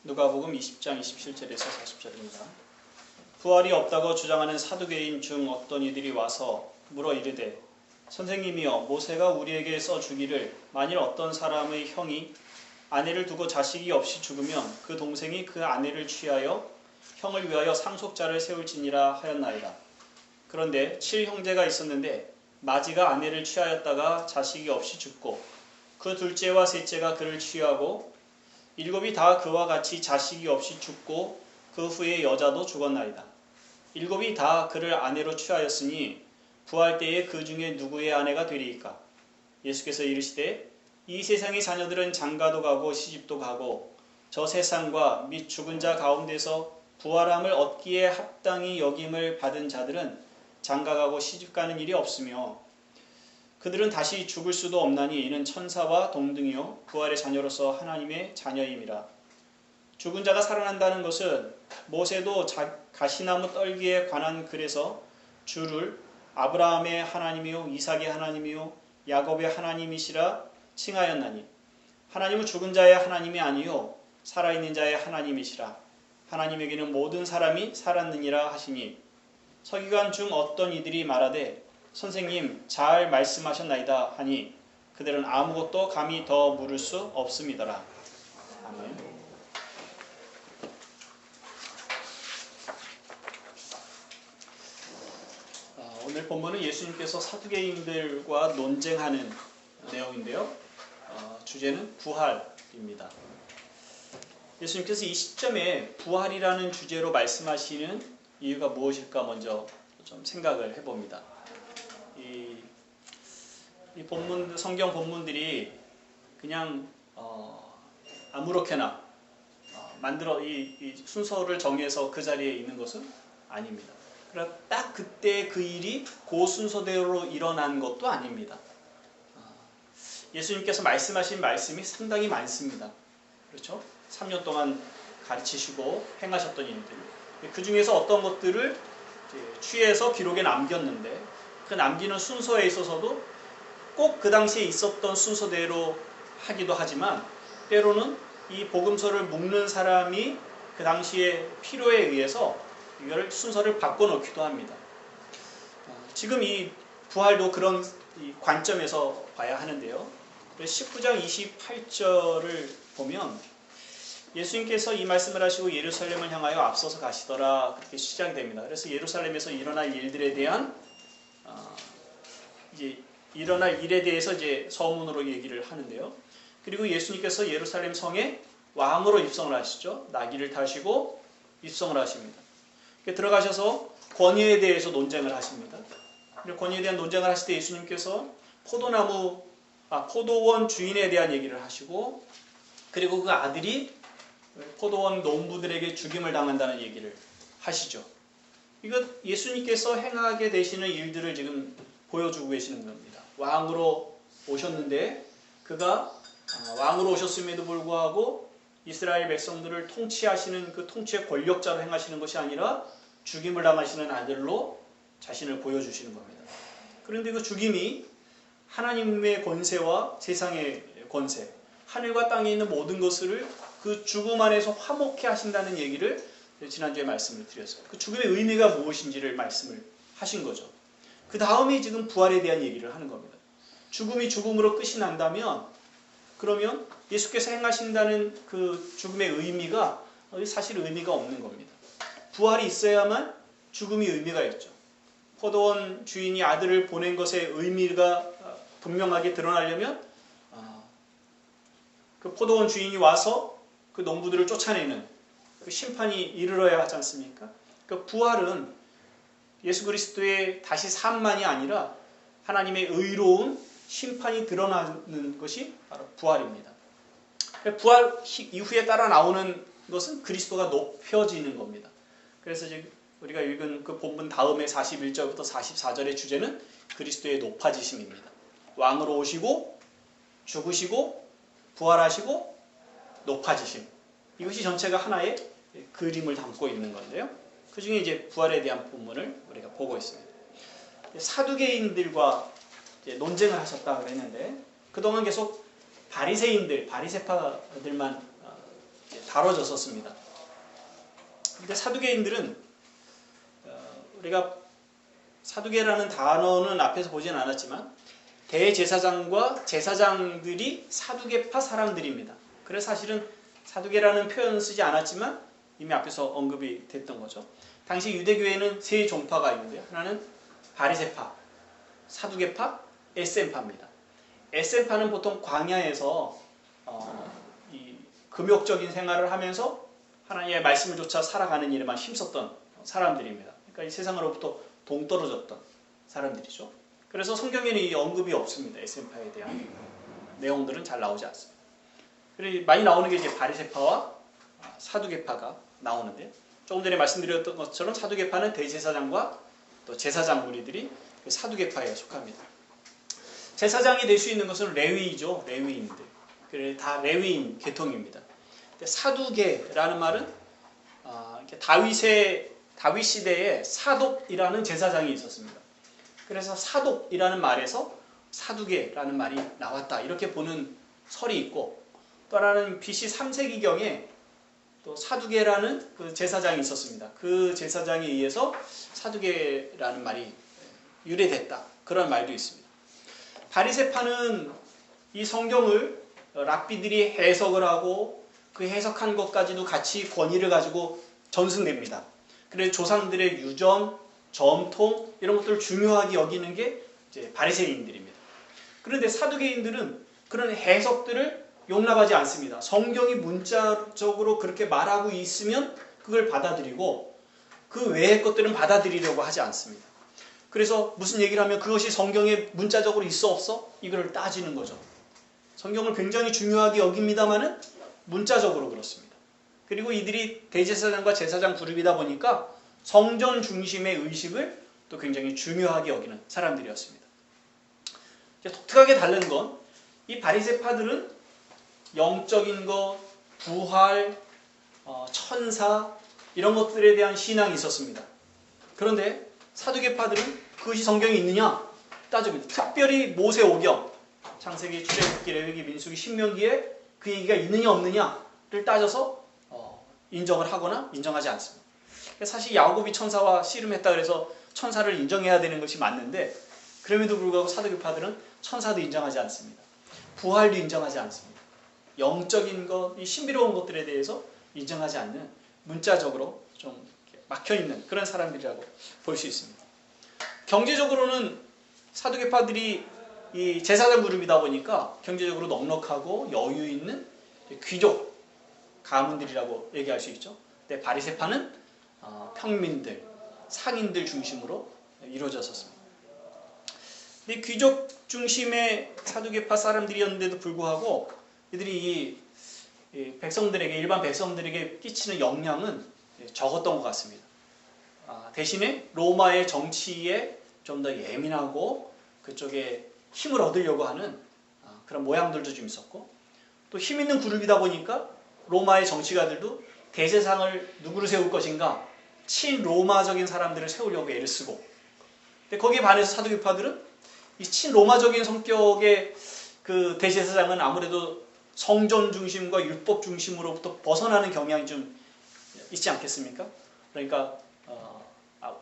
누가복음 20장 27절에서 40절입니다. 부활이 없다고 주장하는 사두개인 중 어떤 이들이 와서 물어 이르되 선생님이여 모세가 우리에게 써주기를 만일 어떤 사람의 형이 아내를 두고 자식이 없이 죽으면 그 동생이 그 아내를 취하여 형을 위하여 상속자를 세울지니라 하였나이다. 그런데 7형제가 있었는데 마지가 아내를 취하였다가 자식이 없이 죽고 그 둘째와 셋째가 그를 취하고 7이 다 그와 같이 자식이 없이 죽고 그 후에 여자도 죽었나이다. 7이 다 그를 아내로 취하였으니 부활 때에 그 중에 누구의 아내가 되리이까? 예수께서 이르시되 이 세상의 자녀들은 장가도 가고 시집도 가고 저 세상과 및 죽은 자 가운데서 부활함을 얻기에 합당히 여김을 받은 자들은 장가가고 시집가는 일이 없으며 그들은 다시 죽을 수도 없나니 이는 천사와 동등이요 부활의 자녀로서 하나님의 자녀임이라. 죽은 자가 살아난다는 것은 모세도 가시나무 떨기에 관한 글에서 주를 아브라함의 하나님이요 이삭의 하나님이요 야곱의 하나님이시라 칭하였나니 하나님은 죽은 자의 하나님이 아니요 살아있는 자의 하나님이시라. 하나님에게는 모든 사람이 살았느니라 하시니 서기관 중 어떤 이들이 말하되 선생님 잘 말씀하셨나이다 하니 그들은 아무것도 감히 더 물을 수 없음이더라. 아멘. 오늘 본문은 예수님께서 사두개인들과 논쟁하는 내용인데요. 주제는 부활입니다. 예수님께서 이 시점에 부활이라는 주제로 말씀하시는 이유가 무엇일까 먼저 좀 생각을 해봅니다. 이 본문, 성경 본문들이 그냥 아무렇게나 만들어 이 순서를 정해서 그 자리에 있는 것은 아닙니다. 그러나 딱 그때 그 일이 그 순서대로 일어난 것도 아닙니다. 예수님께서 말씀하신 말씀이 상당히 많습니다. 그렇죠? 3년 동안 가르치시고 행하셨던 일들. 그 중에서 어떤 것들을 취해서 기록에 남겼는데 그 남기는 순서에 있어서도 꼭 그 당시에 있었던 순서대로 하기도 하지만 때로는 이 복음서를 묶는 사람이 그 당시에 필요에 의해서 이걸 순서를 바꿔놓기도 합니다. 지금 이 부활도 그런 관점에서 봐야 하는데요. 19장 28절을 보면 예수님께서 이 말씀을 하시고 예루살렘을 향하여 앞서서 가시더라 그렇게 시작이 됩니다. 그래서 예루살렘에서 일어날 일들에 대한 이제 일어날 일에 대해서 이제 서문으로 얘기를 하는데요. 그리고 예수님께서 예루살렘 성에 왕으로 입성을 하시죠. 나귀를 타시고 입성을 하십니다. 들어가셔서 권위에 대해서 논쟁을 하십니다. 권위에 대한 논쟁을 하실 때 예수님께서 포도원 주인에 대한 얘기를 하시고 그리고 그 아들이 포도원 농부들에게 죽임을 당한다는 얘기를 하시죠. 이거 예수님께서 행하게 되시는 일들을 지금 보여주고 계시는 겁니다. 왕으로 오셨는데 그가 왕으로 오셨음에도 불구하고 이스라엘 백성들을 통치하시는 그 통치의 권력자로 행하시는 것이 아니라 죽임을 당하시는 아들로 자신을 보여주시는 겁니다. 그런데 그 죽임이 하나님의 권세와 세상의 권세, 하늘과 땅에 있는 모든 것을 그 죽음 안에서 화목해 하신다는 얘기를 지난주에 말씀을 드렸어요. 그 죽음의 의미가 무엇인지를 말씀을 하신 거죠. 그 다음에 지금 부활에 대한 얘기를 하는 겁니다. 죽음이 죽음으로 끝이 난다면 그러면 예수께서 행하신다는 그 죽음의 의미가 사실 의미가 없는 겁니다. 부활이 있어야만 죽음이 의미가 있죠. 포도원 주인이 아들을 보낸 것의 의미가 분명하게 드러나려면 그 포도원 주인이 와서 그 농부들을 쫓아내는 그 심판이 이르러야 하지 않습니까? 그 부활은 예수 그리스도의 다시 삶만이 아니라 하나님의 의로운 심판이 드러나는 것이 바로 부활입니다. 부활 이후에 따라 나오는 것은 그리스도가 높여지는 겁니다. 그래서 지금 우리가 읽은 그 본문 다음에 41절부터 44절의 주제는 그리스도의 높아지심입니다. 왕으로 오시고 죽으시고 부활하시고 높아지심. 이것이 전체가 하나의 그림을 담고 있는 건데요. 그 중에 이제 부활에 대한 본문을 우리가 보고 있습니다. 사두개인들과 논쟁을 하셨다고 그랬는데 그동안 계속 바리새인들, 바리새파들만 다뤄졌었습니다. 근데 사두개인들은 우리가 사두개라는 단어는 앞에서 보진 않았지만 대제사장과 제사장들이 사두개파 사람들입니다. 그래서 사실은 사두개라는 표현을 쓰지 않았지만 이미 앞에서 언급이 됐던 거죠. 당시 유대교회는 세 종파가 있는데요. 하나는 바리새파, 사두개파, 에셈파입니다. 에셈파는 보통 광야에서 이 금욕적인 생활을 하면서 하나님의 말씀을 쫓아 살아가는 일에만 힘썼던 사람들입니다. 그러니까 이 세상으로부터 동떨어졌던 사람들이죠. 그래서 성경에는 이 언급이 없습니다. 에셈파에 대한 내용들은 잘 나오지 않습니다. 그리고 많이 나오는 게 이제 바리새파와 사두개파가 나오는데, 조금 전에 말씀드렸던 것처럼 사두개파는 대제사장과 또 제사장 무리들이 사두개파에 속합니다. 제사장이 될 수 있는 것은 레위이죠. 레위인들. 그래 다 레위인 계통입니다. 사두개라는 말은 다윗 시대에 사독이라는 제사장이 있었습니다. 그래서 사독이라는 말에서 사두개라는 말이 나왔다, 이렇게 보는 설이 있고, 또 하나는 BC 3세기경에 또 사두개라는 그 제사장이 있었습니다. 그 제사장에 의해서 사두개라는 말이 유래됐다, 그런 말도 있습니다. 바리새파는 이 성경을 랍비들이 해석을 하고 그 해석한 것까지도 같이 권위를 가지고 전승됩니다. 그래서 조상들의 유전, 전통 이런 것들을 중요하게 여기는 게 이제 바리새인들입니다. 그런데 사두개인들은 그런 해석들을 용납하지 않습니다. 성경이 문자적으로 그렇게 말하고 있으면 그걸 받아들이고 그 외의 것들은 받아들이려고 하지 않습니다. 그래서 무슨 얘기를 하면 그것이 성경에 문자적으로 있어 없어? 이걸 따지는 거죠. 성경을 굉장히 중요하게 여깁니다만은 문자적으로 그렇습니다. 그리고 이들이 대제사장과 제사장 그룹이다 보니까 성전 중심의 의식을 또 굉장히 중요하게 여기는 사람들이었습니다. 독특하게 다른 건 이 바리새파들은 영적인 것, 부활, 천사 이런 것들에 대한 신앙이 있었습니다. 그런데 사두개파들은 그것이 성경에 있느냐 따집니다. 특별히 모세오경, 창세기, 출애굽기, 레위기, 민수기, 신명기에 그 얘기가 있느냐 없느냐를 따져서 인정을 하거나 인정하지 않습니다. 사실 야곱이 천사와 씨름했다 그래서 천사를 인정해야 되는 것이 맞는데, 그럼에도 불구하고 사두개파들은 천사도 인정하지 않습니다. 부활도 인정하지 않습니다. 영적인 것, 이 신비로운 것들에 대해서 인정하지 않는, 문자적으로 좀 막혀있는 그런 사람들이라고 볼 수 있습니다. 경제적으로는 사두개파들이 이 제사장 그룹이다 보니까 경제적으로 넉넉하고 여유 있는 귀족 가문들이라고 얘기할 수 있죠. 근데 바리새파는 평민들, 상인들 중심으로 이루어졌었습니다. 근데 귀족 중심의 사두개파 사람들이었는데도 불구하고 이들이 이 백성들에게, 일반 백성들에게 끼치는 영향은 적었던 것 같습니다. 대신에 로마의 정치에 좀 더 예민하고 그쪽에 힘을 얻으려고 하는 그런 모양들도 좀 있었고, 또 힘 있는 그룹이다 보니까 로마의 정치가들도 대제사장을 누구를 세울 것인가, 친로마적인 사람들을 세우려고 애를 쓰고, 근데 거기에 반해서 사두개파들은 이 친로마적인 성격의 그 대제사장은 아무래도 성전 중심과 율법 중심으로부터 벗어나는 경향이 좀 있지 않겠습니까? 그러니까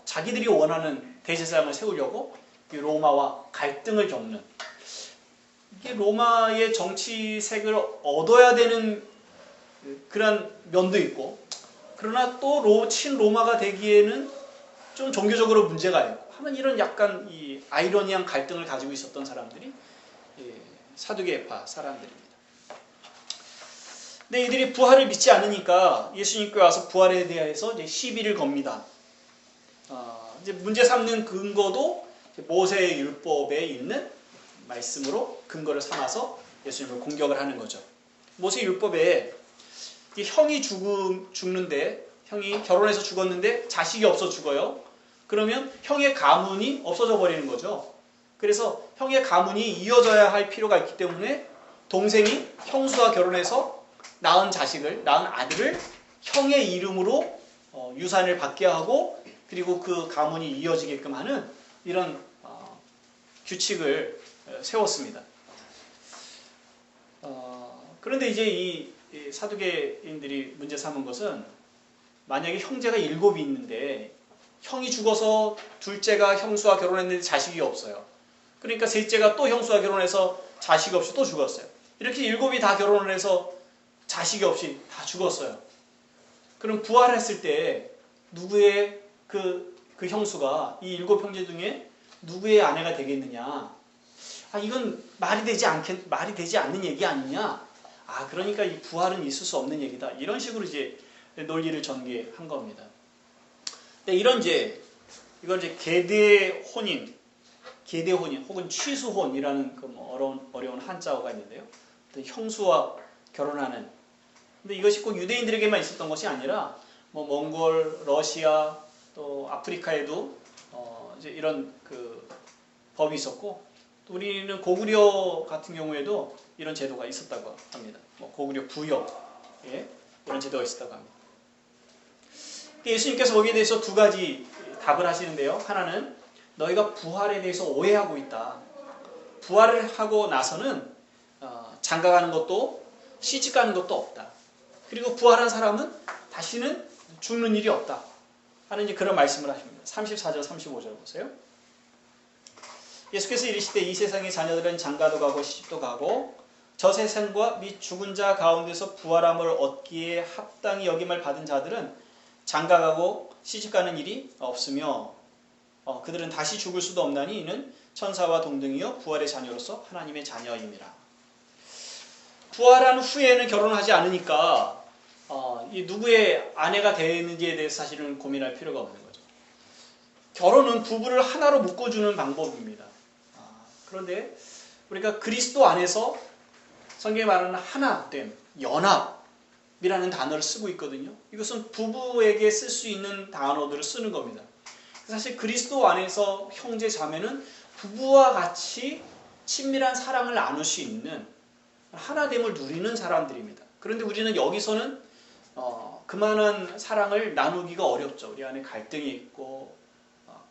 자기들이 원하는 대제사장을 세우려고 로마와 갈등을 겪는, 이게 로마의 정치색을 얻어야 되는 그런 면도 있고, 그러나 또 친로마가 되기에는 좀 종교적으로 문제가 있고 하는, 이런 약간 이 아이러니한 갈등을 가지고 있었던 사람들이 사두개파 사람들입니다. 근데 이들이 부활을 믿지 않으니까 예수님께 와서 부활에 대해서 이제 시비를 겁니다. 이제 문제 삼는 근거도 모세의 율법에 있는 말씀으로 근거를 삼아서 예수님을 공격을 하는 거죠. 모세 율법에 형이 죽는데, 형이 결혼해서 죽었는데 자식이 없어 죽어요. 그러면 형의 가문이 없어져 버리는 거죠. 그래서 형의 가문이 이어져야 할 필요가 있기 때문에 동생이 형수와 결혼해서 낳은 아들을 형의 이름으로 유산을 받게 하고, 그리고 그 가문이 이어지게끔 하는 이런 규칙을 세웠습니다. 그런데 이제 이 이 사두개인들이 문제 삼은 것은 만약에 형제가 7이 있는데 형이 죽어서 둘째가 형수와 결혼했는데 자식이 없어요. 그러니까 셋째가 또 형수와 결혼해서 자식이 없이 또 죽었어요. 이렇게 7이 다 결혼을 해서 자식이 없이 다 죽었어요. 그럼 부활했을 때 누구의 그 형수가 이 7 형제 중에 누구의 아내가 되겠느냐? 이건 말이 되지 않는 얘기 아니냐? 그러니까 이 부활은 있을 수 없는 얘기다. 이런 식으로 이제 논리를 전개한 겁니다. 근데 이건 이제 계대 혼인 혹은 취수혼이라는 그 어려운 한자어가 있는데요. 형수와 결혼하는. 근데 이것이 꼭 유대인들에게만 있었던 것이 아니라 몽골, 러시아, 또 아프리카에도 이제 이런 그 법이 있었고, 또 우리는 고구려 같은 경우에도 이런 제도가 있었다고 합니다. 고구려 부여에 이런 제도가 있었다고 합니다. 예수님께서 거기에 대해서 두 가지 답을 하시는데요. 하나는 너희가 부활에 대해서 오해하고 있다. 부활을 하고 나서는 장가가는 것도 시집가는 것도 없다. 그리고 부활한 사람은 다시는 죽는 일이 없다. 하는 이제 그런 말씀을 하십니다. 34절, 35절 보세요. 예수께서 이르시되 이 세상의 자녀들은 장가도 가고 시집도 가고 저 세상과 및 죽은 자 가운데서 부활함을 얻기에 합당히 여김을 받은 자들은 장가가고 시집가는 일이 없으며 그들은 다시 죽을 수도 없나니 이는 천사와 동등이요 부활의 자녀로서 하나님의 자녀임이라. 부활한 후에는 결혼하지 않으니까 이 누구의 아내가 되는지에 대해서 사실은 고민할 필요가 없는 거죠. 결혼은 부부를 하나로 묶어주는 방법입니다. 그런데 우리가 그리스도 안에서 성경에 말하는 하나됨, 연합이라는 단어를 쓰고 있거든요. 이것은 부부에게 쓸 수 있는 단어들을 쓰는 겁니다. 사실 그리스도 안에서 형제 자매는 부부와 같이 친밀한 사랑을 나눌 수 있는 하나됨을 누리는 사람들입니다. 그런데 우리는 여기서는 그만한 사랑을 나누기가 어렵죠. 우리 안에 갈등이 있고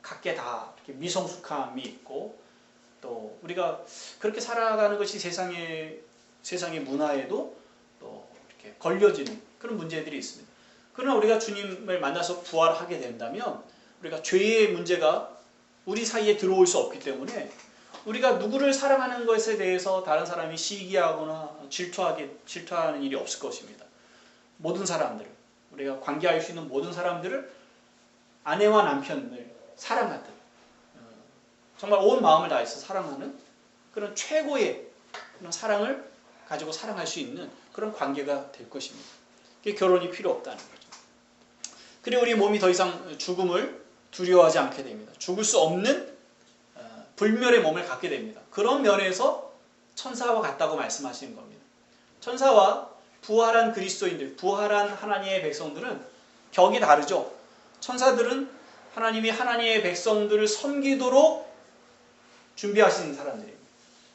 각계 다 이렇게 미성숙함이 있고 또 우리가 그렇게 살아가는 것이 세상의 문화에도 또 이렇게 걸려지는 그런 문제들이 있습니다. 그러나 우리가 주님을 만나서 부활하게 된다면 우리가 죄의 문제가 우리 사이에 들어올 수 없기 때문에 우리가 누구를 사랑하는 것에 대해서 다른 사람이 시기하거나 질투하는 일이 없을 것입니다. 모든 사람들을, 우리가 관계할 수 있는 모든 사람들을 아내와 남편을 사랑하듯 정말 온 마음을 다해서 사랑하는 그런 최고의 그런 사랑을 가지고 사랑할 수 있는 그런 관계가 될 것입니다. 그게 결혼이 필요 없다는 거죠. 그리고 우리 몸이 더 이상 죽음을 두려워하지 않게 됩니다. 죽을 수 없는 불멸의 몸을 갖게 됩니다. 그런 면에서 천사와 같다고 말씀하시는 겁니다. 천사와 부활한 그리스도인들, 부활한 하나님의 백성들은 격이 다르죠. 천사들은 하나님이 하나님의 백성들을 섬기도록 준비하시는 사람들입니다.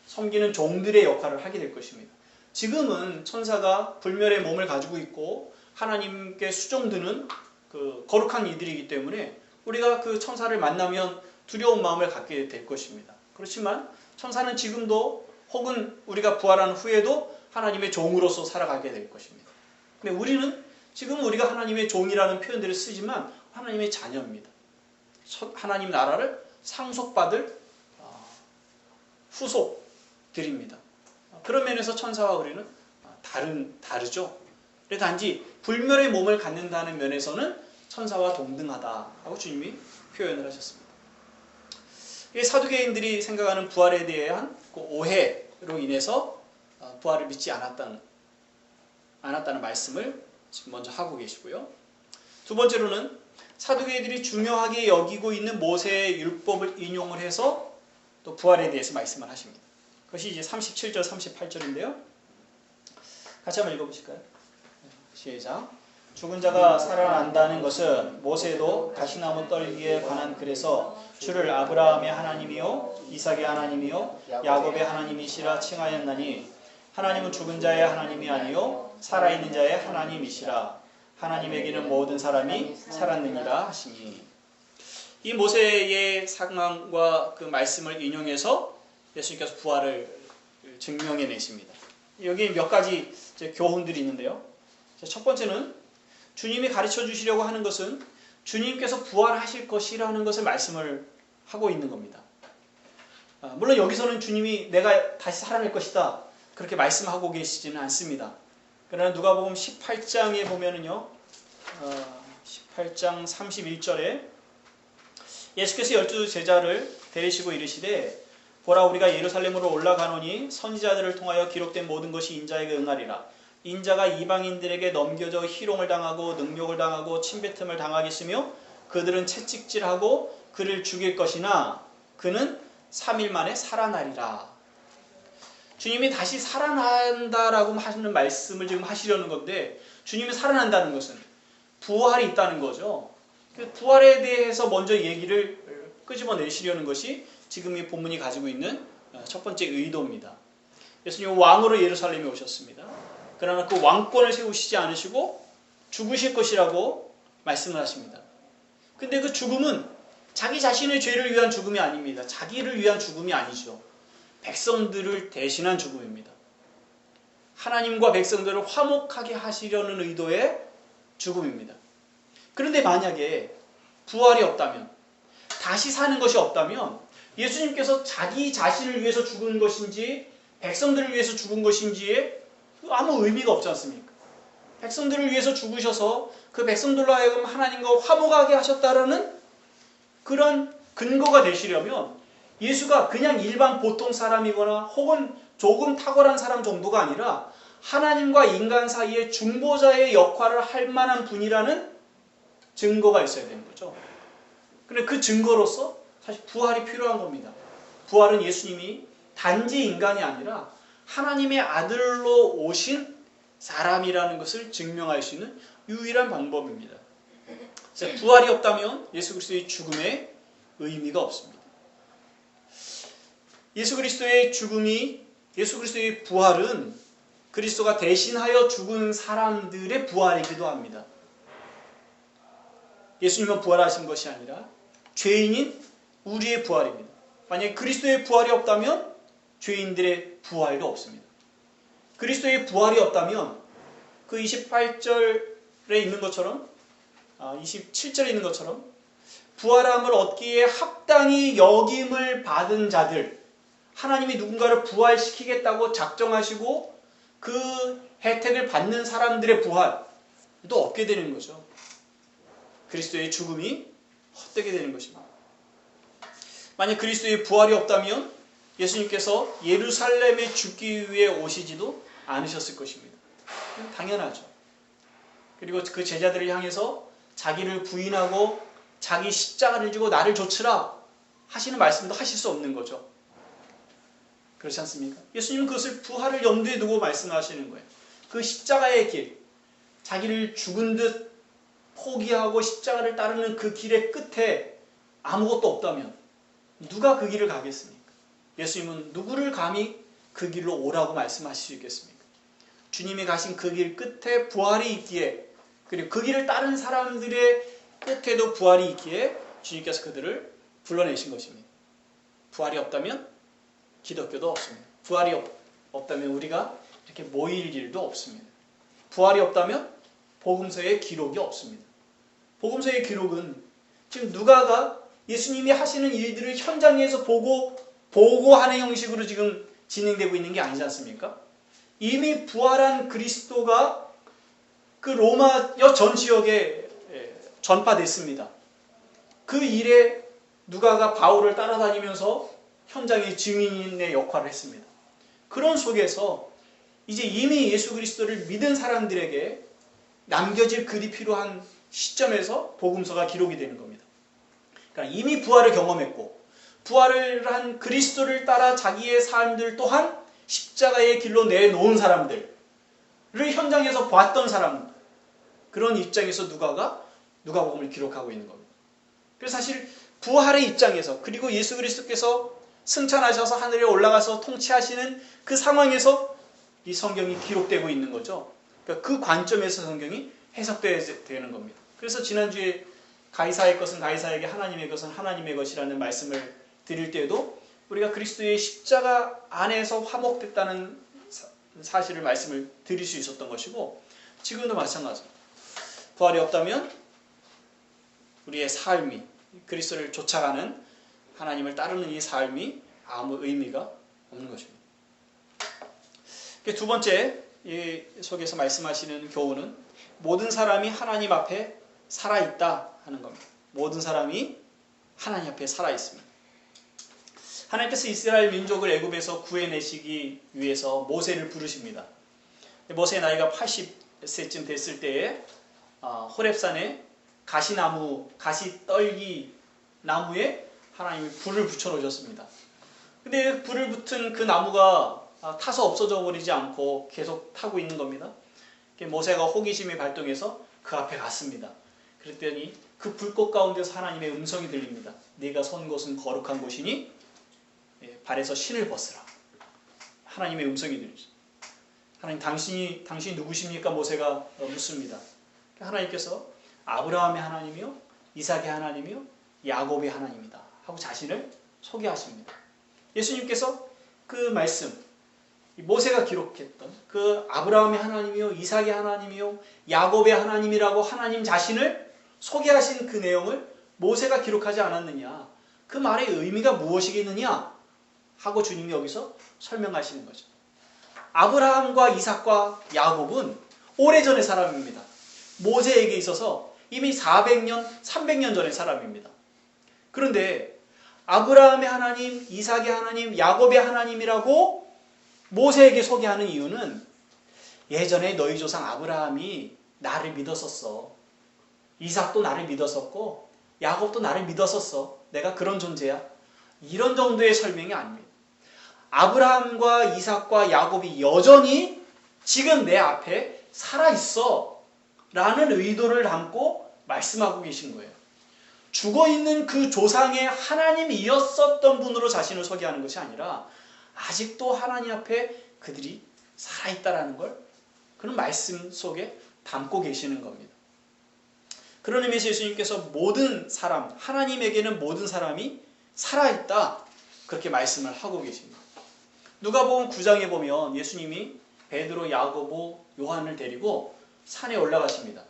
섬기는 종들의 역할을 하게 될 것입니다. 지금은 천사가 불멸의 몸을 가지고 있고 하나님께 수종드는 그 거룩한 이들이기 때문에 우리가 그 천사를 만나면 두려운 마음을 갖게 될 것입니다. 그렇지만 천사는 지금도 혹은 우리가 부활한 후에도 하나님의 종으로서 살아가게 될 것입니다. 근데 우리는 지금 우리가 하나님의 종이라는 표현들을 쓰지만 하나님의 자녀입니다. 하나님 나라를 상속받을 후속들입니다. 그런 면에서 천사와 우리는 다르죠. 그래서 단지 불멸의 몸을 갖는다는 면에서는 천사와 동등하다고 주님이 표현을 하셨습니다. 사두개인들이 생각하는 부활에 대한 그 오해로 인해서 부활을 믿지 않았다는 말씀을 지금 먼저 하고 계시고요. 두 번째로는 사두개인들이 중요하게 여기고 있는 모세의 율법을 인용을 해서 또 부활에 대해서 말씀을 하십니다. 그것이 이제 37절, 38절인데요. 같이 한번 읽어보실까요? 시작. 죽은 자가 살아난다는 것은 모세도 가시나무 떨기에 관한 글에서 주를 아브라함의 하나님이요 이삭의 하나님이요 야곱의 하나님이시라 칭하였나니 하나님은 죽은 자의 하나님이 아니요 살아있는 자의 하나님이시라. 하나님에게는 모든 사람이 살았느니라 하시니. 이 모세의 상황과 그 말씀을 인용해서 예수님께서 부활을 증명해 내십니다. 여기 몇 가지 교훈들이 있는데요. 첫 번째는 주님이 가르쳐 주시려고 하는 것은 주님께서 부활하실 것이라는 것을 말씀을 하고 있는 겁니다. 물론 여기서는 주님이 내가 다시 살아날 것이다 그렇게 말씀하고 계시지는 않습니다. 그러나 누가복음 18장에 보면은요, 18장 31절에 예수께서 12제자를 데리시고 이르시되 보라 우리가 예루살렘으로 올라가노니 선지자들을 통하여 기록된 모든 것이 인자에게 응하리라. 인자가 이방인들에게 넘겨져 희롱을 당하고 능욕을 당하고 침뱉음을 당하겠으며 그들은 채찍질하고 그를 죽일 것이나 그는 3일 만에 살아나리라. 주님이 다시 살아난다라고 하시는 말씀을 지금 하시려는 건데, 주님이 살아난다는 것은 부활이 있다는 거죠. 부활에 대해서 먼저 얘기를 끄집어내시려는 것이 지금 이 본문이 가지고 있는 첫 번째 의도입니다. 예수님은 왕으로 예루살렘에 오셨습니다. 그러나 그 왕권을 세우시지 않으시고 죽으실 것이라고 말씀을 하십니다. 근데 그 죽음은 자기 자신의 죄를 위한 죽음이 아닙니다. 자기를 위한 죽음이 아니죠. 백성들을 대신한 죽음입니다. 하나님과 백성들을 화목하게 하시려는 의도의 죽음입니다. 그런데 만약에 부활이 없다면, 다시 사는 것이 없다면 예수님께서 자기 자신을 위해서 죽은 것인지 백성들을 위해서 죽은 것인지에 아무 의미가 없지 않습니까? 백성들을 위해서 죽으셔서 그 백성들로 하여금 하나님과 화목하게 하셨다라는 그런 근거가 되시려면 예수가 그냥 일반 보통 사람이거나 혹은 조금 탁월한 사람 정도가 아니라 하나님과 인간 사이의 중보자의 역할을 할 만한 분이라는 증거가 있어야 되는 거죠. 근데 그 증거로서 사실 부활이 필요한 겁니다. 부활은 예수님이 단지 인간이 아니라 하나님의 아들로 오신 사람이라는 것을 증명할 수 있는 유일한 방법입니다. 그래서 부활이 없다면 예수 그리스도의 죽음에 의미가 없습니다. 예수 그리스도의 죽음이, 예수 그리스도의 부활은 그리스도가 대신하여 죽은 사람들의 부활이기도 합니다. 예수님은 부활하신 것이 아니라 죄인인 우리의 부활입니다. 만약에 그리스도의 부활이 없다면 죄인들의 부활도 없습니다. 그리스도의 부활이 없다면 그 28절에 있는 것처럼 27절에 있는 것처럼 부활함을 얻기에 합당히 여김을 받은 자들, 하나님이 누군가를 부활시키겠다고 작정하시고 그 혜택을 받는 사람들의 부활도 없게 되는 거죠. 그리스도의 죽음이 헛되게 되는 것입니다. 만약 그리스도의 부활이 없다면 예수님께서 예루살렘에 죽기 위해 오시지도 않으셨을 것입니다. 당연하죠. 그리고 그 제자들을 향해서 자기를 부인하고 자기 십자가를 지고 나를 좇으라 하시는 말씀도 하실 수 없는 거죠. 그렇지 않습니까? 예수님은 그것을 부활을 염두에 두고 말씀하시는 거예요. 그 십자가의 길, 자기를 죽은 듯 포기하고 십자가를 따르는 그 길의 끝에 아무것도 없다면 누가 그 길을 가겠습니까? 예수님은 누구를 감히 그 길로 오라고 말씀하실 수 있겠습니까? 주님이 가신 그 길 끝에 부활이 있기에, 그리고 그 길을 따른 사람들의 끝에도 부활이 있기에 주님께서 그들을 불러내신 것입니다. 부활이 없다면 기독교도 없습니다. 부활이 없다면 우리가 이렇게 모일 일도 없습니다. 부활이 없다면 복음서의 기록이 없습니다. 복음서의 기록은 지금 누가가 예수님이 하시는 일들을 현장에서 보고하는 형식으로 지금 진행되고 있는 게 아니지 않습니까? 이미 부활한 그리스도가 그 로마 전 지역에 전파됐습니다. 그 일에 누가가 바울을 따라다니면서 현장의 증인의 역할을 했습니다. 그런 속에서 이제 이미 예수 그리스도를 믿은 사람들에게 남겨질 글이 필요한 시점에서 복음서가 기록이 되는 겁니다. 그러니까 이미 부활을 경험했고 부활을 한 그리스도를 따라 자기의 삶들 또한 십자가의 길로 내놓은 사람들을 현장에서 봤던 사람, 그런 입장에서 누가복음을 기록하고 있는 겁니다. 그래서 사실 부활의 입장에서, 그리고 예수 그리스도께서 승천하셔서 하늘에 올라가서 통치하시는 그 상황에서 이 성경이 기록되고 있는 거죠. 그러니까 그 관점에서 성경이 해석되어야 되는 겁니다. 그래서 지난주에 가이사의 것은 가이사에게, 하나님의 것은 하나님의 것이라는 말씀을 드릴 때에도 우리가 그리스도의 십자가 안에서 화목됐다는 사실을 말씀을 드릴 수 있었던 것이고 지금도 마찬가지입니다. 부활이 없다면 우리의 삶이 그리스도를 쫓아가는 하나님을 따르는 이 삶이 아무 의미가 없는 것입니다. 두 번째 이 속에서 말씀하시는 교훈은 모든 사람이 하나님 앞에 살아있다 하는 겁니다. 모든 사람이 하나님 앞에 살아있습니다. 하나님께서 이스라엘 민족을 애굽에서 구해내시기 위해서 모세를 부르십니다. 모세의 나이가 80세쯤 됐을 때에 호렙산에 가시떨기 나무에 하나님이 불을 붙여놓으셨습니다. 근데 불을 붙은 그 나무가 타서 없어져 버리지 않고 계속 타고 있는 겁니다. 모세가 호기심이 발동해서 그 앞에 갔습니다. 그랬더니 그 불꽃 가운데서 하나님의 음성이 들립니다. 네가 선 곳은 거룩한 곳이니 발에서 신을 벗으라. 하나님의 음성이 들리죠. 하나님 당신이 누구십니까? 모세가 묻습니다. 하나님께서 아브라함의 하나님이요, 이삭의 하나님이요, 야곱의 하나님이다 하고 자신을 소개하십니다. 예수님께서 그 말씀, 모세가 기록했던 그 아브라함의 하나님이요, 이삭의 하나님이요, 야곱의 하나님이라고 하나님 자신을 소개하신 그 내용을 모세가 기록하지 않았느냐, 그 말의 의미가 무엇이겠느냐 하고 주님이 여기서 설명하시는 거죠. 아브라함과 이삭과 야곱은 오래전의 사람입니다. 모세에게 있어서 이미 400년, 300년 전의 사람입니다. 그런데 아브라함의 하나님, 이삭의 하나님, 야곱의 하나님이라고 모세에게 소개하는 이유는 예전에 너희 조상 아브라함이 나를 믿었었어. 이삭도 나를 믿었었고 야곱도 나를 믿었었어. 내가 그런 존재야. 이런 정도의 설명이 아닙니다. 아브라함과 이삭과 야곱이 여전히 지금 내 앞에 살아있어 라는 의도를 담고 말씀하고 계신 거예요. 죽어있는 그 조상의 하나님이었었던 분으로 자신을 소개하는 것이 아니라 아직도 하나님 앞에 그들이 살아있다라는 걸 그런 말씀 속에 담고 계시는 겁니다. 그런 의미에서 예수님께서 모든 사람, 하나님에게는 모든 사람이 살아있다 그렇게 말씀을 하고 계십니다. 누가복음 9장에 보면 예수님이 베드로, 야고보, 요한을 데리고 산에 올라가십니다.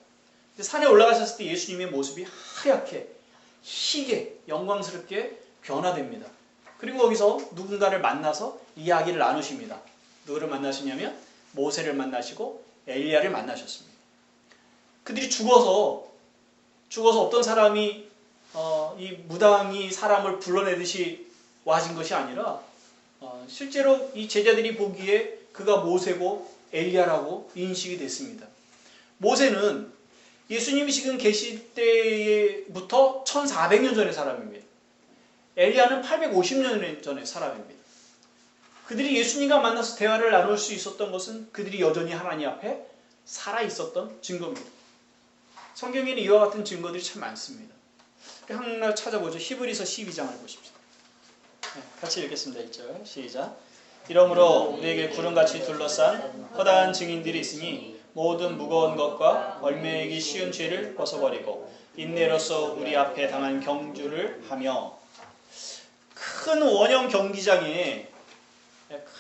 산에 올라가셨을 때 예수님의 모습이 하얗게 희게 영광스럽게 변화됩니다. 그리고 거기서 누군가를 만나서 이야기를 나누십니다. 누구를 만나시냐면 모세를 만나시고 엘리야를 만나셨습니다. 그들이 죽어서 어떤 사람이 이 무당이 사람을 불러내듯이 와진 것이 아니라 실제로 이 제자들이 보기에 그가 모세고 엘리야라고 인식이 됐습니다. 모세는 예수님이 지금 계실 때부터 1400년 전의 사람입니다. 엘리야는 850년 전의 사람입니다. 그들이 예수님과 만나서 대화를 나눌 수 있었던 것은 그들이 여전히 하나님 앞에 살아있었던 증거입니다. 성경에는 이와 같은 증거들이 참 많습니다. 하나 찾아보죠. 히브리서 12장을 보십시오. 같이 읽겠습니다. 1절 시작. 이러므로 우리에게 구름같이 둘러싼 허다한 증인들이 있으니 모든 무거운 것과 얼매이기 쉬운 죄를 벗어버리고 인내로서 우리 앞에 당한 경주를 하며 큰 원형 경기장에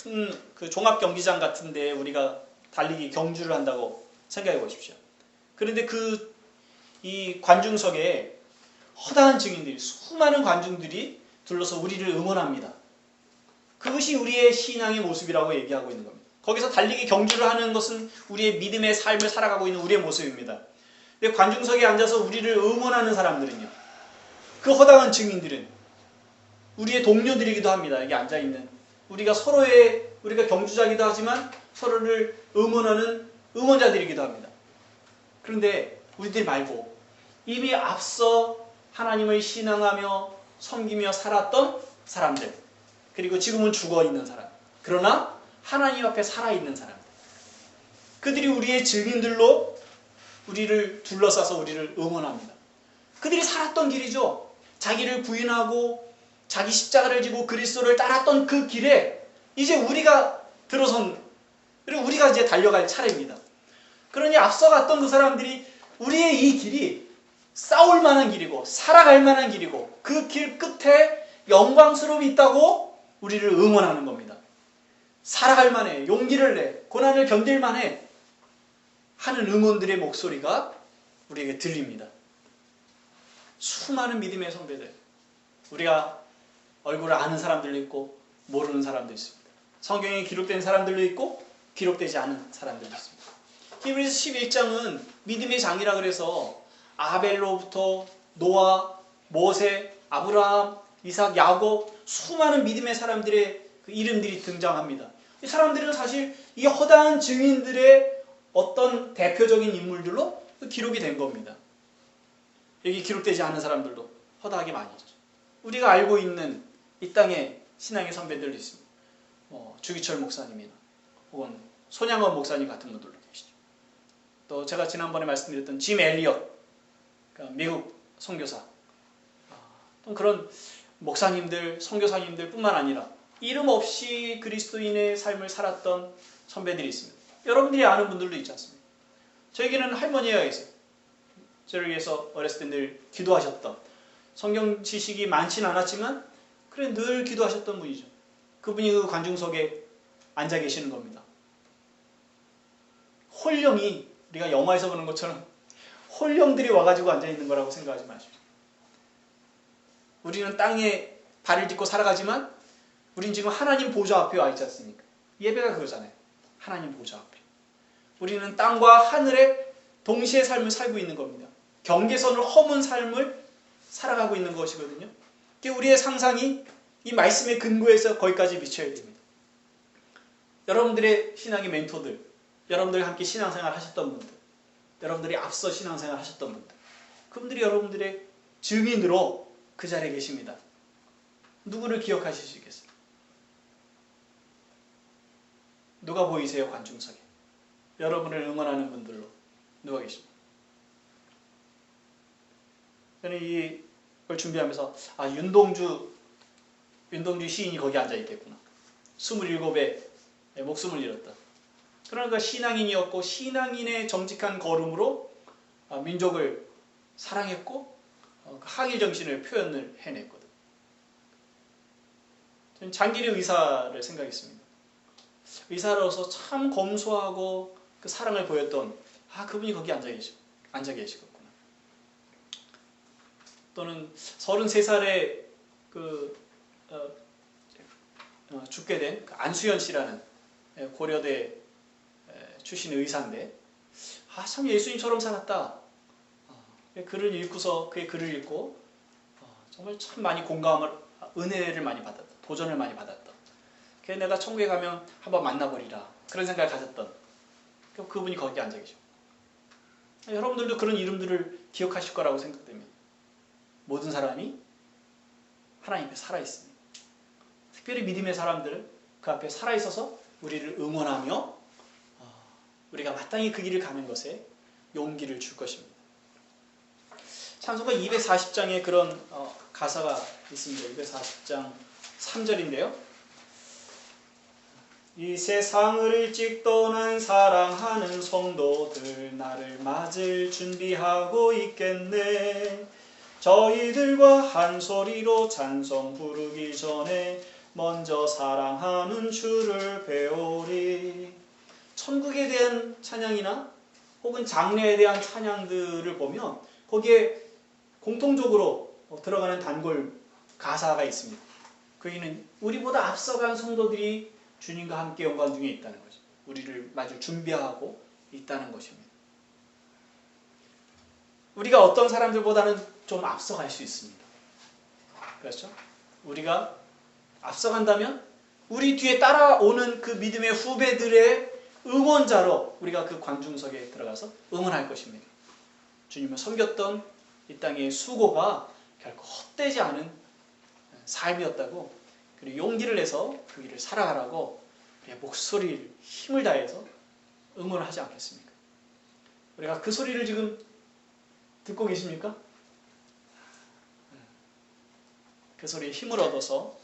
큰 그 종합 경기장 같은데 우리가 달리기 경주를 한다고 생각해 보십시오. 그런데 이 관중석에 허다한 증인들이 수많은 관중들이 둘러서 우리를 응원합니다. 그것이 우리의 신앙의 모습이라고 얘기하고 있는 겁니다. 거기서 달리기 경주를 하는 것은 우리의 믿음의 삶을 살아가고 있는 우리의 모습입니다. 근데 관중석에 앉아서 우리를 응원하는 사람들은요, 그 허다한 증인들은 우리의 동료들이기도 합니다. 여기 앉아있는 우리가 경주자이기도 하지만 서로를 응원하는 응원자들이기도 합니다. 그런데 우리들 말고 이미 앞서 하나님을 신앙하며 섬기며 살았던 사람들, 그리고 지금은 죽어있는 사람, 그러나 하나님 앞에 살아있는 사람들, 그들이 우리의 증인들로 우리를 둘러싸서 우리를 응원합니다. 그들이 살았던 길이죠. 자기를 부인하고 자기 십자가를 지고 그리스도를 따랐던 그 길에 이제 우리가 그리고 우리가 이제 달려갈 차례입니다. 그러니 앞서 갔던 그 사람들이 우리의 이 길이 싸울 만한 길이고 살아갈 만한 길이고 그 길 끝에 영광스러움이 있다고 우리를 응원하는 겁니다. 살아갈 만해, 용기를 내, 고난을 견딜 만해 하는 응원들의 목소리가 우리에게 들립니다. 수많은 믿음의 선배들, 우리가 얼굴을 아는 사람들도 있고 모르는 사람도 있습니다. 성경에 기록된 사람들도 있고 기록되지 않은 사람들도 있습니다. 히브리서 11장은 믿음의 장이라 그래서 아벨로부터 노아, 모세, 아브라함, 이삭, 야곱 수많은 믿음의 사람들의 그 이름들이 등장합니다. 이 사람들은 사실 이 허다한 증인들의 어떤 대표적인 인물들로 기록이 된 겁니다. 여기 기록되지 않은 사람들도 허다하게 많이 있죠. 우리가 알고 있는 이 땅의 신앙의 선배들도 있습니다. 주기철 목사님이나 혹은 손양원 목사님 같은 분들도 계시죠. 또 제가 지난번에 말씀드렸던 짐 엘리엇, 그러니까 미국 선교사, 또 그런 목사님들, 선교사님들 뿐만 아니라 이름 없이 그리스도인의 삶을 살았던 선배들이 있습니다. 여러분들이 아는 분들도 있지 않습니까? 저에게는 할머니가 있어요. 저를 위해서 어렸을 때 늘 기도하셨던, 성경 지식이 많지는 않았지만 그래 늘 기도하셨던 분이죠. 그분이 그 관중석에 앉아 계시는 겁니다. 홀령이, 우리가 영화에서 보는 것처럼 홀령들이 와가지고 앉아 있는 거라고 생각하지 마십시오. 우리는 땅에 발을 딛고 살아가지만 우리는 지금 하나님 보좌 앞에 와 있지 않습니까? 예배가 그거잖아요. 하나님 보좌 앞에. 우리는 땅과 하늘의 동시에 삶을 살고 있는 겁니다. 경계선을 허문 삶을 살아가고 있는 것이거든요. 우리의 상상이 이 말씀의 근거에서 거기까지 미쳐야 됩니다. 여러분들의 신앙의 멘토들, 여러분들과 함께 신앙생활 하셨던 분들, 여러분들이 앞서 신앙생활 하셨던 분들, 그분들이 여러분들의 증인으로 그 자리에 계십니다. 누구를 기억하실 수 있겠어요? 누가 보이세요? 관중석에 여러분을 응원하는 분들로 누가 계십니까? 저는 이걸 준비하면서 윤동주 시인이 거기 앉아 있겠구나. 27에 목숨을 잃었다. 그러니까 신앙인이었고 신앙인의 정직한 걸음으로 민족을 사랑했고 항일 정신을 표현을 해냈거든. 저는 장길의 의사를 생각했습니다. 의사로서 참 검소하고 그 사랑을 보였던 그분이 거기 앉아 계시겠구나. 또는 33살에 죽게 된 안수연 씨라는 고려대 출신 의사인데 참 예수님처럼 살았다. 글을 읽고서 그의 글을 읽고 정말 참 많이 공감을, 은혜를 많이 받았다. 도전을 많이 받았다. 그래서 내가 천국에 가면 한번 만나버리라. 그런 생각을 가졌던 그분이 거기 앉아 계십니다. 여러분들도 그런 이름들을 기억하실 거라고 생각됩니다. 모든 사람이 하나님 앞에 살아있습니다. 특별히 믿음의 사람들은 그 앞에 살아있어서 우리를 응원하며 우리가 마땅히 그 길을 가는 것에 용기를 줄 것입니다. 찬송가 240장에 그런 가사가 있습니다. 240장 3절인데요. 이 세상을 일찍 떠난 사랑하는 성도들 나를 맞을 준비하고 있겠네. 저희들과 한 소리로 찬송 부르기 전에 먼저 사랑하는 주를 배우리. 천국에 대한 찬양이나 혹은 장래에 대한 찬양들을 보면 거기에 공통적으로 들어가는 단골 가사가 있습니다. 거기는 우리보다 앞서간 성도들이 주님과 함께 영광 중에 있다는 거죠. 우리를 맞을 준비하고 있다는 것입니다. 우리가 어떤 사람들보다는 좀 앞서갈 수 있습니다. 그렇죠? 우리가 앞서간다면 우리 뒤에 따라오는 그 믿음의 후배들의 응원자로 우리가 그 관중석에 들어가서 응원할 것입니다. 주님을 섬겼던 이 땅의 수고가 결코 헛되지 않은 삶이었다고, 그리고 용기를 내서 그 길을 살아가라고 우리의 목소리를 힘을 다해서 응원을 하지 않겠습니까? 우리가 그 소리를 지금 듣고 계십니까? 그 소리에 힘을 얻어서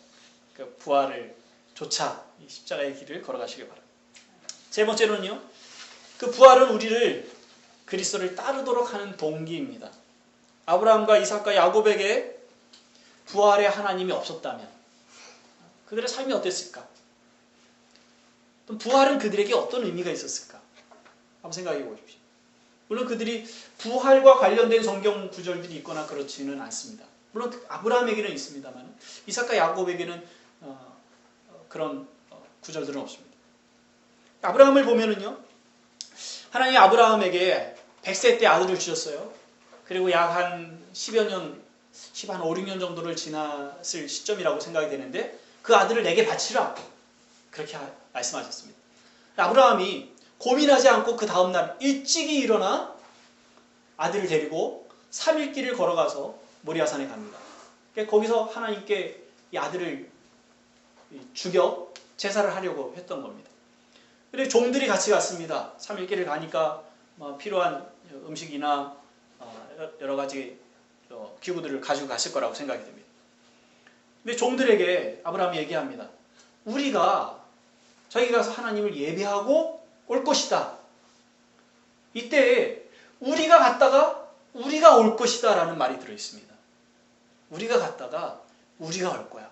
그 부활을 좇아 이 십자가의 길을 걸어가시길 바랍니다. 세 번째로는요, 그 부활은 우리를 그리스도를 따르도록 하는 동기입니다. 아브라함과 이삭과 야곱에게 부활의 하나님이 없었다면 그들의 삶이 어땠을까? 또 부활은 그들에게 어떤 의미가 있었을까? 한번 생각해 보십시오. 물론 그들이 부활과 관련된 성경 구절들이 있거나 그렇지는 않습니다. 물론 아브라함에게는 있습니다만 이삭과 야곱에게는 그런 구절들은 없습니다. 아브라함을 보면은요, 하나님이 아브라함에게 100세 때 아들을 주셨어요. 그리고 약 한 10여 년, 5, 6년 정도를 지났을 시점이라고 생각이 되는데 그 아들을 내게 바치라, 그렇게 말씀하셨습니다. 아브라함이 고민하지 않고 그 다음날 일찍이 일어나 아들을 데리고 3일 길을 걸어가서 모리아산에 갑니다. 거기서 하나님께 이 아들을 죽여 제사를 하려고 했던 겁니다. 그리고 종들이 같이 갔습니다. 3일 길을 가니까 필요한 음식이나 여러 가지 기구들을 가지고 갔을 거라고 생각이 됩니다. 근데 종들에게 아브라함이 얘기합니다. 우리가 저기 가서 하나님을 예배하고 올 것이다. 이때 우리가 갔다가 우리가 올 것이다 라는 말이 들어있습니다. 우리가 갔다가 우리가 올 거야.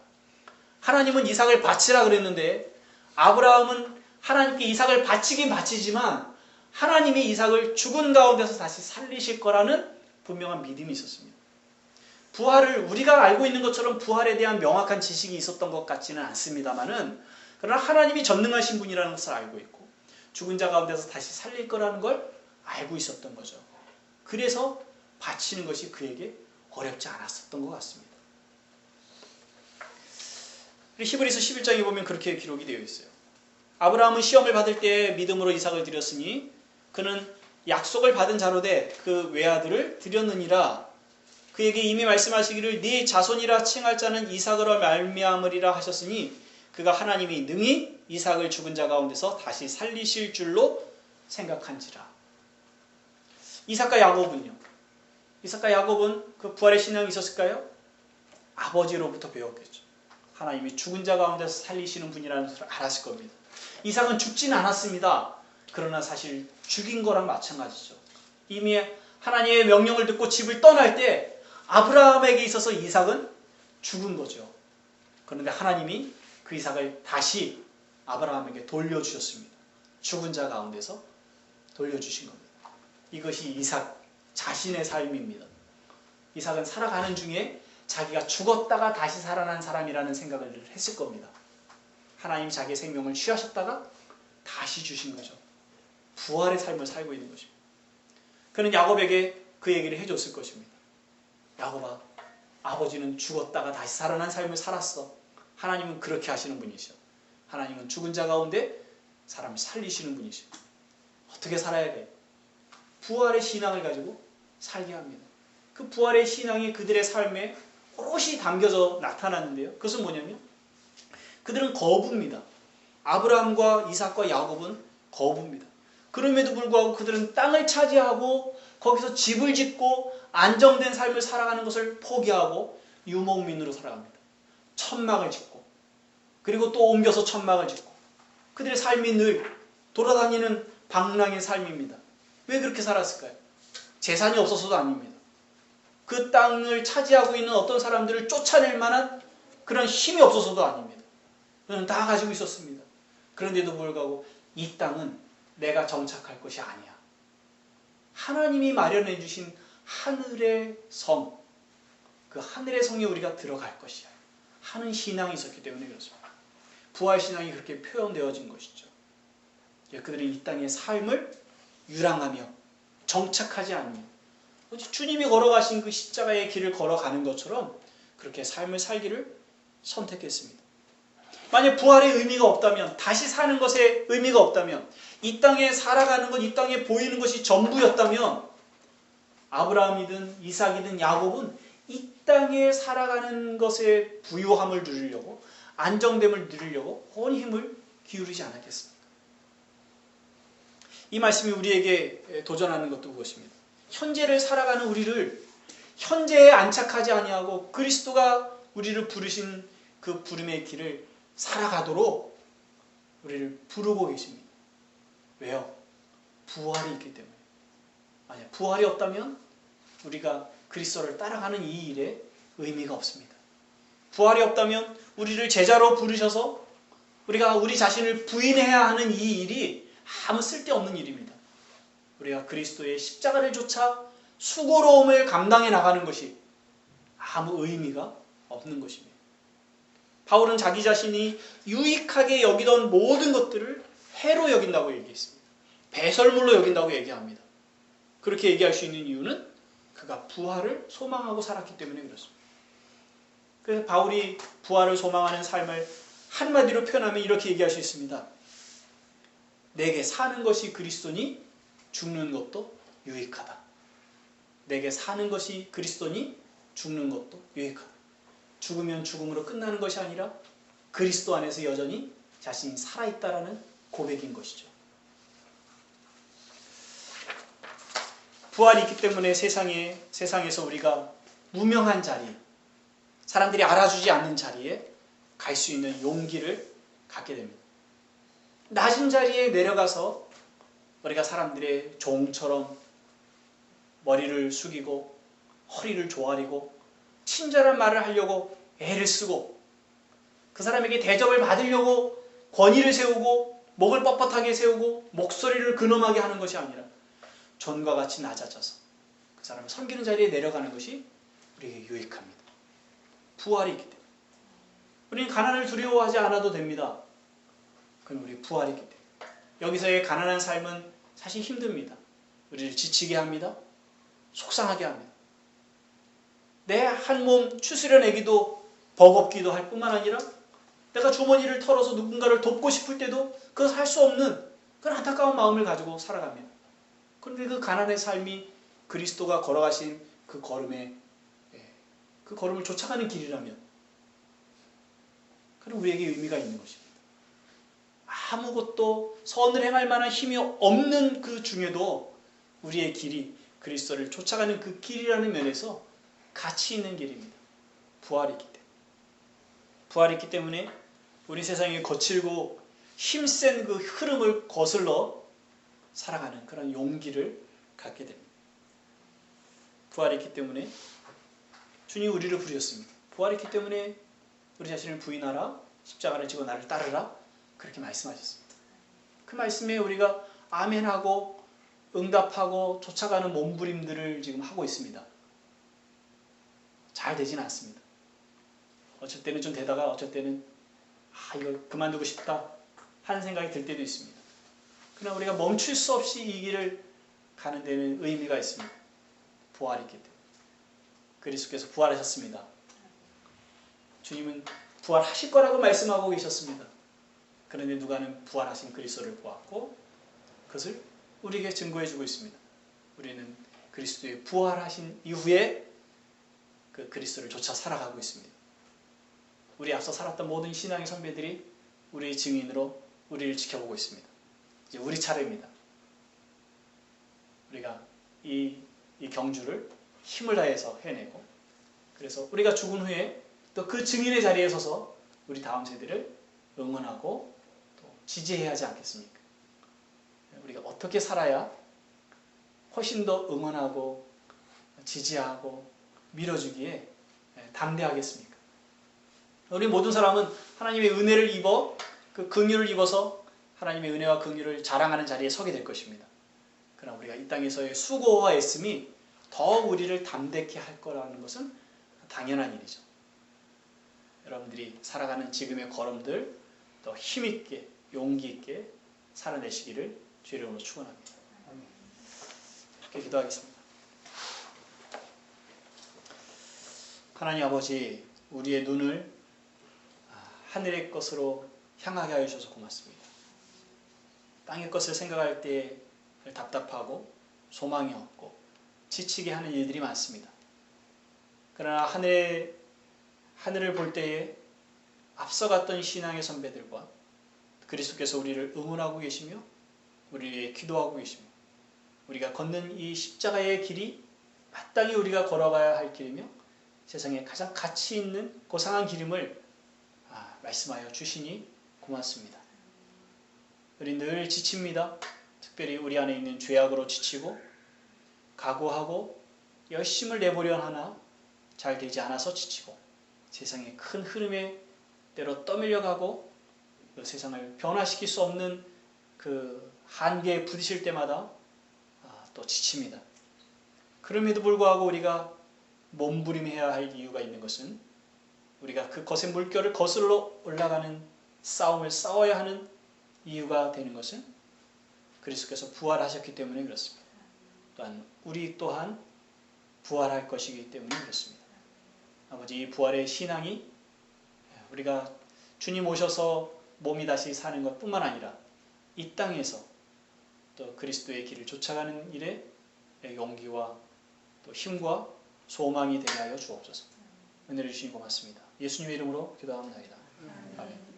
하나님은 이삭을 바치라 그랬는데 아브라함은 하나님께 이삭을 바치긴 바치지만 하나님이 이삭을 죽은 가운데서 다시 살리실 거라는 분명한 믿음이 있었습니다. 부활을 우리가 알고 있는 것처럼 부활에 대한 명확한 지식이 있었던 것 같지는 않습니다만은, 그러나 하나님이 전능하신 분이라는 것을 알고 있고 죽은 자 가운데서 다시 살릴 거라는 걸 알고 있었던 거죠. 그래서 바치는 것이 그에게 어렵지 않았었던 것 같습니다. 히브리서 11장에 보면 그렇게 기록이 되어 있어요. 아브라함은 시험을 받을 때 믿음으로 이삭을 드렸으니 그는 약속을 받은 자로 돼 그 외아들을 드렸느니라. 그에게 이미 말씀하시기를 네 자손이라 칭할 자는 이삭으로 말미암으리라 하셨으니 그가 하나님이 능히 이삭을 죽은 자 가운데서 다시 살리실 줄로 생각한지라. 이삭과 야곱은요? 이삭과 야곱은 그 부활의 신앙이 있었을까요? 아버지로부터 배웠겠죠. 하나님이 죽은 자 가운데서 살리시는 분이라는 것을 알았을 겁니다. 이삭은 죽지는 않았습니다. 그러나 사실 죽인 거랑 마찬가지죠. 이미 하나님의 명령을 듣고 집을 떠날 때 아브라함에게 있어서 이삭은 죽은 거죠. 그런데 하나님이 그 이삭을 다시 아브라함에게 돌려주셨습니다. 죽은 자 가운데서 돌려주신 겁니다. 이것이 이삭 자신의 삶입니다. 이삭은 살아가는 중에 자기가 죽었다가 다시 살아난 사람이라는 생각을 했을 겁니다. 하나님이 자기의 생명을 취하셨다가 다시 주신 거죠. 부활의 삶을 살고 있는 것입니다. 그는 야곱에게 그 얘기를 해줬을 것입니다. 야곱아, 아버지는 죽었다가 다시 살아난 삶을 살았어. 하나님은 그렇게 하시는 분이시오. 하나님은 죽은 자 가운데 사람을 살리시는 분이시오. 어떻게 살아야 돼? 부활의 신앙을 가지고 살게 합니다. 그 부활의 신앙이 그들의 삶에 오롯이 담겨져 나타났는데요. 그것은 뭐냐면 그들은 거부입니다. 아브라함과 이삭과 야곱은 거부입니다. 그럼에도 불구하고 그들은 땅을 차지하고 거기서 집을 짓고 안정된 삶을 살아가는 것을 포기하고 유목민으로 살아갑니다. 천막을 짓고 그리고 또 옮겨서 천막을 짓고 그들의 삶이 늘 돌아다니는 방랑의 삶입니다. 왜 그렇게 살았을까요? 재산이 없어서도 아닙니다. 그 땅을 차지하고 있는 어떤 사람들을 쫓아낼 만한 그런 힘이 없어서도 아닙니다. 그는 다 가지고 있었습니다. 그런데도 불구하고 이 땅은 내가 정착할 것이 아니야. 하나님이 마련해 주신 하늘의 성, 그 하늘의 성에 우리가 들어갈 것이야 하는 신앙이 있었기 때문에 그렇습니다. 부활 신앙이 그렇게 표현되어진 것이죠. 그들은 이 땅의 삶을 유랑하며 정착하지 않으며 주님이 걸어가신 그 십자가의 길을 걸어가는 것처럼 그렇게 삶을 살기를 선택했습니다. 만약 부활의 의미가 없다면, 다시 사는 것에 의미가 없다면, 이 땅에 살아가는 것, 이 땅에 보이는 것이 전부였다면 아브라함이든 이삭이든 야곱은 이 땅에 살아가는 것의 부요함을 누리려고, 안정됨을 누리려고 온 힘을 기울이지 않았겠습니까? 이 말씀이 우리에게 도전하는 것도 그것입니다. 현재를 살아가는 우리를 현재에 안착하지 아니하고 그리스도가 우리를 부르신 그 부름의 길을 살아가도록 우리를 부르고 계십니다. 왜요? 부활이 있기 때문에. 만약 부활이 없다면 우리가 그리스도를 따라가는 이 일에 의미가 없습니다. 부활이 없다면 우리를 제자로 부르셔서 우리가 우리 자신을 부인해야 하는 이 일이 아무 쓸데없는 일입니다. 우리가 그리스도의 십자가를 좇아 수고로움을 감당해 나가는 것이 아무 의미가 없는 것입니다. 바울은 자기 자신이 유익하게 여기던 모든 것들을 해로 여긴다고 얘기했습니다. 배설물로 여긴다고 얘기합니다. 그렇게 얘기할 수 있는 이유는 그가 부활을 소망하고 살았기 때문에 그렇습니다. 그래서 바울이 부활을 소망하는 삶을 한마디로 표현하면 이렇게 얘기할 수 있습니다. 내게 사는 것이 그리스도니 죽는 것도 유익하다. 내게 사는 것이 그리스도니 죽는 것도 유익하다. 죽으면 죽음으로 끝나는 것이 아니라 그리스도 안에서 여전히 자신이 살아있다라는 고백인 것이죠. 부활이 있기 때문에 세상에서 우리가 무명한 자리, 사람들이 알아주지 않는 자리에 갈 수 있는 용기를 갖게 됩니다. 낮은 자리에 내려가서 우리가 사람들의 종처럼 머리를 숙이고 허리를 조아리고 친절한 말을 하려고 애를 쓰고 그 사람에게 대접을 받으려고 권위를 세우고 목을 뻣뻣하게 세우고 목소리를 근엄하게 하는 것이 아니라 전과 같이 낮아져서 그 사람을 섬기는 자리에 내려가는 것이 우리에게 유익합니다. 부활이 있기 때문에 우리는 가난을 두려워하지 않아도 됩니다. 그건 우리 부활이 있기 때문에. 여기서의 가난한 삶은 사실 힘듭니다. 우리를 지치게 합니다. 속상하게 합니다. 내 한 몸 추스려내기도 버겁기도 할 뿐만 아니라 내가 주머니를 털어서 누군가를 돕고 싶을 때도 그것을 할 수 없는 그런 안타까운 마음을 가지고 살아갑니다. 그런데 그 가난의 삶이 그리스도가 걸어가신 그 걸음에 그 걸음을 쫓아가는 길이라면 그럼 우리에게 의미가 있는 것입니다. 아무것도 선을 행할 만한 힘이 없는 그 중에도 우리의 길이 그리스도를 쫓아가는 그 길이라는 면에서 가치 있는 길입니다. 부활이 있기 때문에. 부활이 있기 때문에 우리 세상에 거칠고 힘센 그 흐름을 거슬러 살아가는 그런 용기를 갖게 됩니다. 부활이 있기 때문에 주님이 우리를 부르셨습니다. 부활이 있기 때문에 우리 자신을 부인하라, 십자가를 지고 나를 따르라 그렇게 말씀하셨습니다. 그 말씀에 우리가 아멘하고 응답하고 쫓아가는 몸부림들을 지금 하고 있습니다. 잘 되진 않습니다. 어쩔 때는 좀 되다가 어쩔 때는 이걸 그만두고 싶다 하는 생각이 들 때도 있습니다. 그러나 우리가 멈출 수 없이 이 길을 가는 데는 의미가 있습니다. 부활이 있기 때문에. 그리스도께서 부활하셨습니다. 주님은 부활하실 거라고 말씀하고 계셨습니다. 그런데 누가는 부활하신 그리스도를 보았고 그것을 우리에게 증거해주고 있습니다. 우리는 그리스도의 부활하신 이후에 그 그리스도를 쫓아 살아가고 있습니다. 우리 앞서 살았던 모든 신앙의 선배들이 우리의 증인으로 우리를 지켜보고 있습니다. 이제 우리 차례입니다. 우리가 이 경주를 힘을 다해서 해내고 그래서 우리가 죽은 후에 또 그 증인의 자리에 서서 우리 다음 세대를 응원하고 또 지지해야 하지 않겠습니까? 우리가 어떻게 살아야 훨씬 더 응원하고 지지하고 밀어주기에 담대하겠습니까? 우리 모든 사람은 하나님의 은혜를 입어 그 긍휼을 입어서 하나님의 은혜와 긍휼을 자랑하는 자리에 서게 될 것입니다. 그러나 우리가 이 땅에서의 수고와 애씀이 더 우리를 담대케 할 거라는 것은 당연한 일이죠. 여러분들이 살아가는 지금의 걸음들 더 힘있게 용기 있게 살아내시기를 주의 이름으로 축원합니다. 함께 기도하겠습니다. 하나님 아버지, 우리의 눈을 하늘의 것으로 향하게 하여 주셔서 고맙습니다. 땅의 것을 생각할 때 답답하고 소망이 없고 지치게 하는 일들이 많습니다. 그러나 하늘을 볼 때에 앞서갔던 신앙의 선배들과 그리스도께서 우리를 응원하고 계시며 우리를 위해 기도하고 계시며 우리가 걷는 이 십자가의 길이 마땅히 우리가 걸어가야 할 길이며 세상에 가장 가치 있는 고상한 길임을 말씀하여 주시니 고맙습니다. 우리 늘 지칩니다. 특별히 우리 안에 있는 죄악으로 지치고 각오하고 열심을 내보려 하나 잘 되지 않아서 지치고 세상의 큰 흐름에 때로 떠밀려가고 그 세상을 변화시킬 수 없는 그 한계에 부딪힐 때마다 또 지칩니다. 그럼에도 불구하고 우리가 몸부림해야 할 이유가 있는 것은 우리가 그 거센 물결을 거슬러 올라가는 싸움을 싸워야 하는 이유가 되는 것은 그리스도께서 부활하셨기 때문에 그렇습니다. 또한 우리 또한 부활할 것이기 때문에 그렇습니다. 아버지, 이 부활의 신앙이 우리가 주님 오셔서 몸이 다시 사는 것뿐만 아니라 이 땅에서 또 그리스도의 길을 쫓아가는 일에 용기와 또 힘과 소망이 되게 하여 주옵소서. 은혜를 주시니 고맙습니다. 예수님의 이름으로 기도합니다. 아멘.